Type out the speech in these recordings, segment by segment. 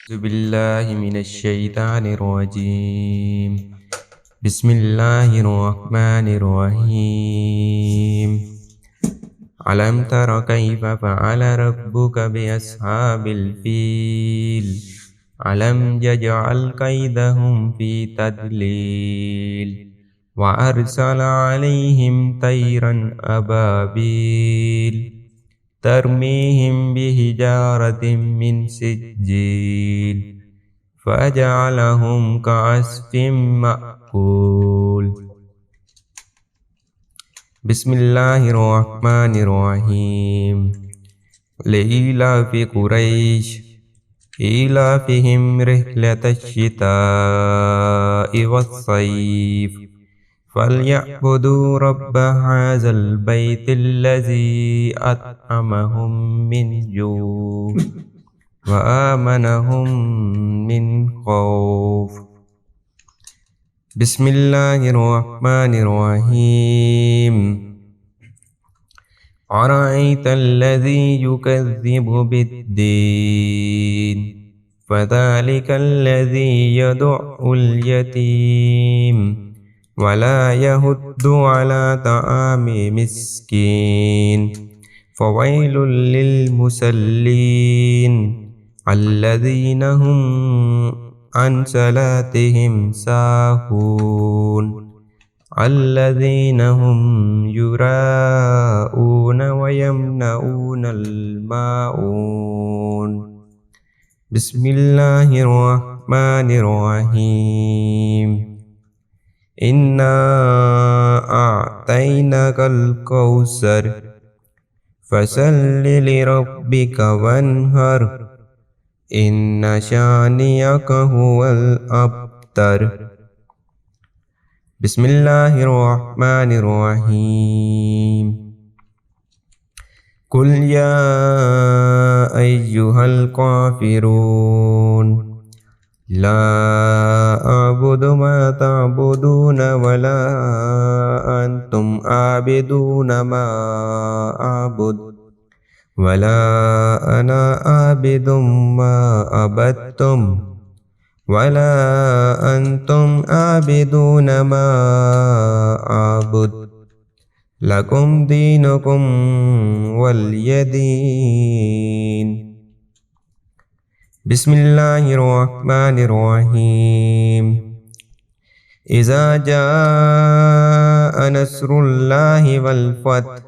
أعوذ بالله من الشيطان الرجيم. بسم الله الرحمن الرحيم. ألم تر كيف فعل ربك بأصحاب الفيل؟ ألم يجعل كيدهم في تضليل وأرسل عليهم طيرا أبابيل ترميهم بحجارة من سجيل فجعلهم كعصف مأكول. بسم الله الرحمن الرحيم. لإيلاف قريش إيلافهم رحلة الشتاء والصيف فليعبدوا رب هذا البيت الذي أطعمهم من جوع وآمنهم من خوف. بسم الله الرحمن الرحيم. أرأيت الذي يكذب بالدين فذلك الذي يدع اليتيم ولا يهد على طعام مسكين فويل للمصلين الذين هم عن صلاتهم ساهون الذين هم يراءون ويمنعون الماعون. بسم الله الرحمن الرحيم. إنا أعطيناك الكوثر فصل لربك وانهر إن شانئك هو الأبتر. بسم الله الرحمن الرحيم. قل يا أيها الكافرون لا أعبد ما تعبدون ولا أنتم عابدون ما أعبد ولا أنا عابد ما عبدتم ولا أنتم عابدون ما أعبد لكم دينكم ولي دين. بسم الله الرحمن الرحيم. إذا جاء نصر الله والفتح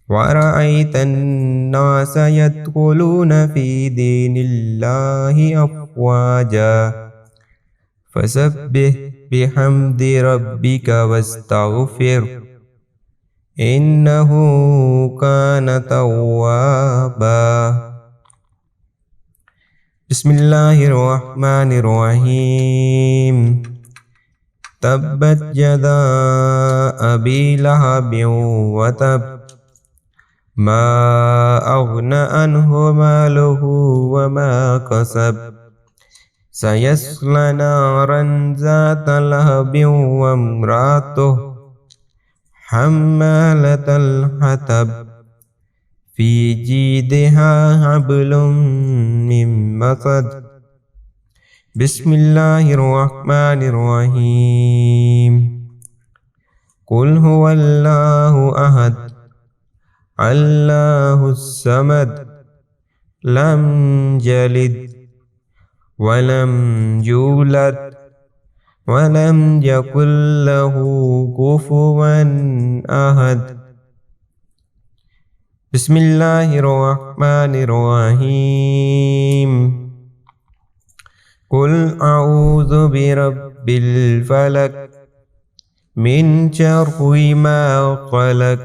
ورأيت الناس يدخلون في دين الله أفواجا فسبح بحمد ربك واستغفر إنه كان توابا. بسم الله الرحمن الرحيم. تبت يدا أبي لهب وتب ما أغنى عنه ماله وما كسب سيصلى نارا ذات لهب وامرأته حمالة الحطب في جيدها حبل من مسد. بسم الله الرحمن الرحيم. قل هو الله أحد الله الصمد لم يلد ولم يولد ولم يكن له كفوا أحد. بسم الله الرحمن الرحيم. قل أعوذ برب الفلق من شر ما خلق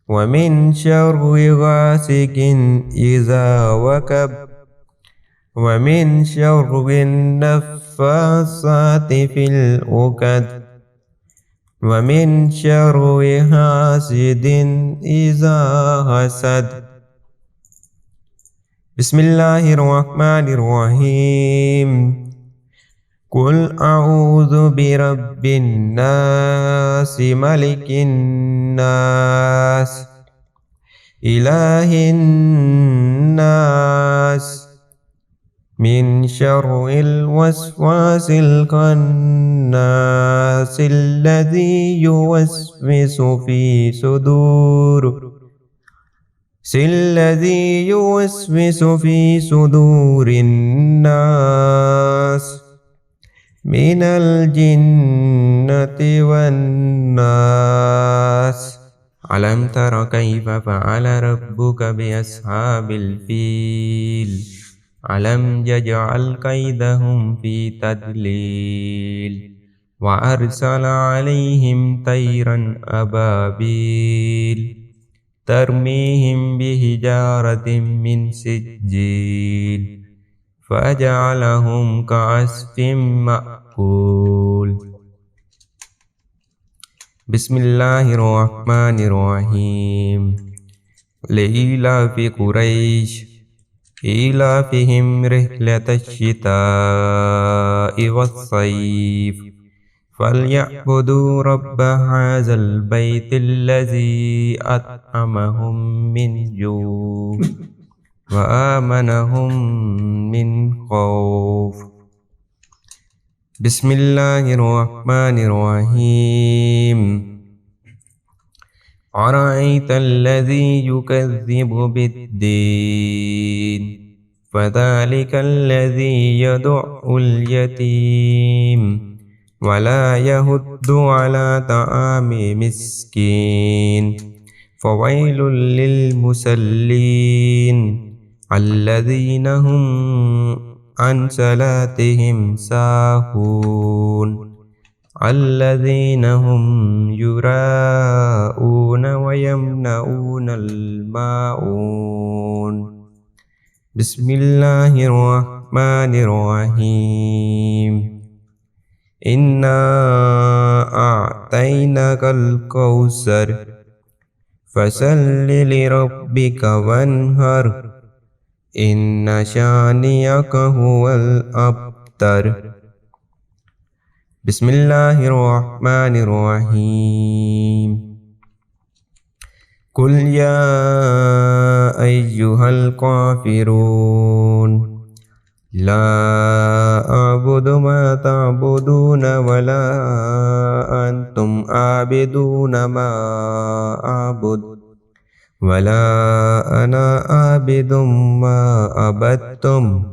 ومن شر غاسق إذا وقب ومن شر النفاثات في العقد ومن شر حاسد إذا حسد. بسم الله الرحمن الرحيم. قل أعوذ برب الناس ملك الناس إله الناس من شر الوسواس الخناس الذي يوسوس في صدور الناس من الجنة والناس. ألم تر كيف فعل ربك بأصحاب الفيل ألم يجعل كيدهم في تضليل وأرسل عليهم طيرا أبابيل ترميهم بحجارة من سجيل فجعلهم كعصف مأكول. بسم الله الرحمن الرحيم. لإيلاف قريش إيلافهم رحلة الشتاء والصيف فليعبدوا رب هذا البيت الذي أطعمهم من جوع وآمنهم من خوف. بسم الله الرحمن الرحيم. أرأيت الذي يكذب بالدين فذلك الذي يدع اليتيم ولا يحض على طعام مسكين فويل للمصلين الذين هم عن صلاتهم ساهون الذين هم يراءون ويمنعون الماعون. بسم الله الرحمن الرحيم. إنا أعطيناك الكوثر فصل لربك وانهر إن شانئك هو الأبتر. بسم الله الرحمن الرحيم. قل يا أيها الكافرون لا أعبد ما تعبدون ولا أنتم عابدون ما أعبد ولا أنا عابد ما عبدتم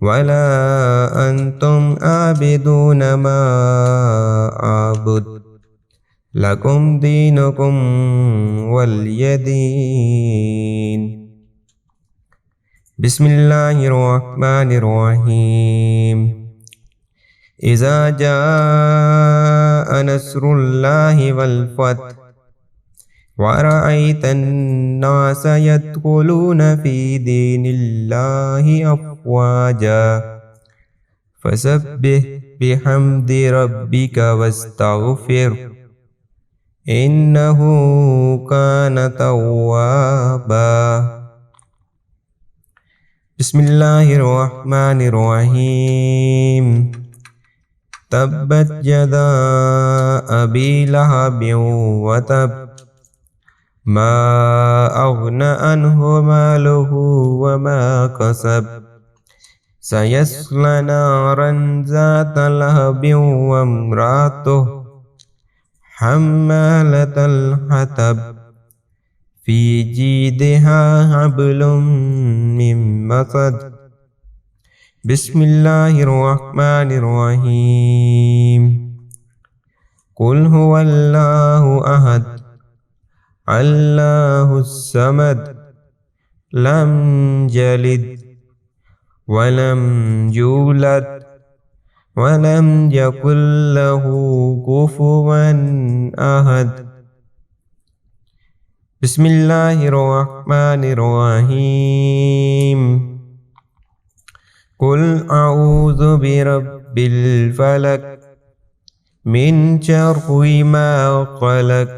ولا أنتم عابدون ما أعبد لكم دينكم ولي دين. بسم الله الرحمن الرحيم. إذا جاء نصر الله والفتح ورأيت الناس يدخلون في دين الله أفواجا فسبح بحمد ربك واستغفر إنه كان توابا. بسم الله الرحمن الرحيم. تبت يدا أبي لهب وتب ما أغنى عنه ماله وما كسب سيصلى نارا ذات لهب وامرأته حمالة الحطب في جيدها حبل من مسد. بسم الله الرحمن الرحيم. قل هو الله أحد الله الصمد لم يلد ولم يولد ولم يكن له كفوا أحد. بسم الله الرحمن الرحيم. قل أعوذ برب الفلق من شر ما خلق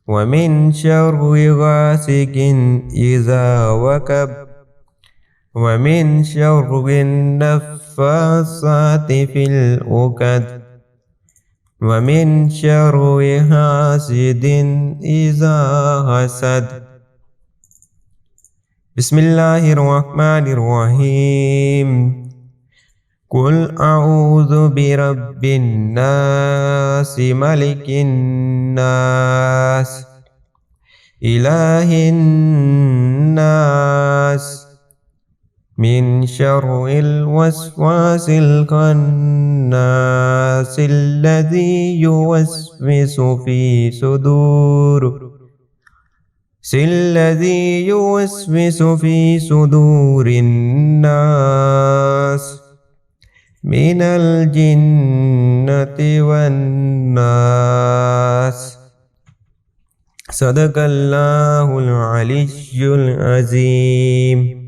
ومن شر غاسق إذا وقب ومن شر النفاثات في العقد ومن شر حاسد إذا حسد. بسم الله الرحمن الرحيم قل أعوذ برب الناس ملك الناس إله الناس من شر الوسواس الخناس الذي يوسوس في صدور الناس من الجنة والناس. صدق الله العلي العظيم.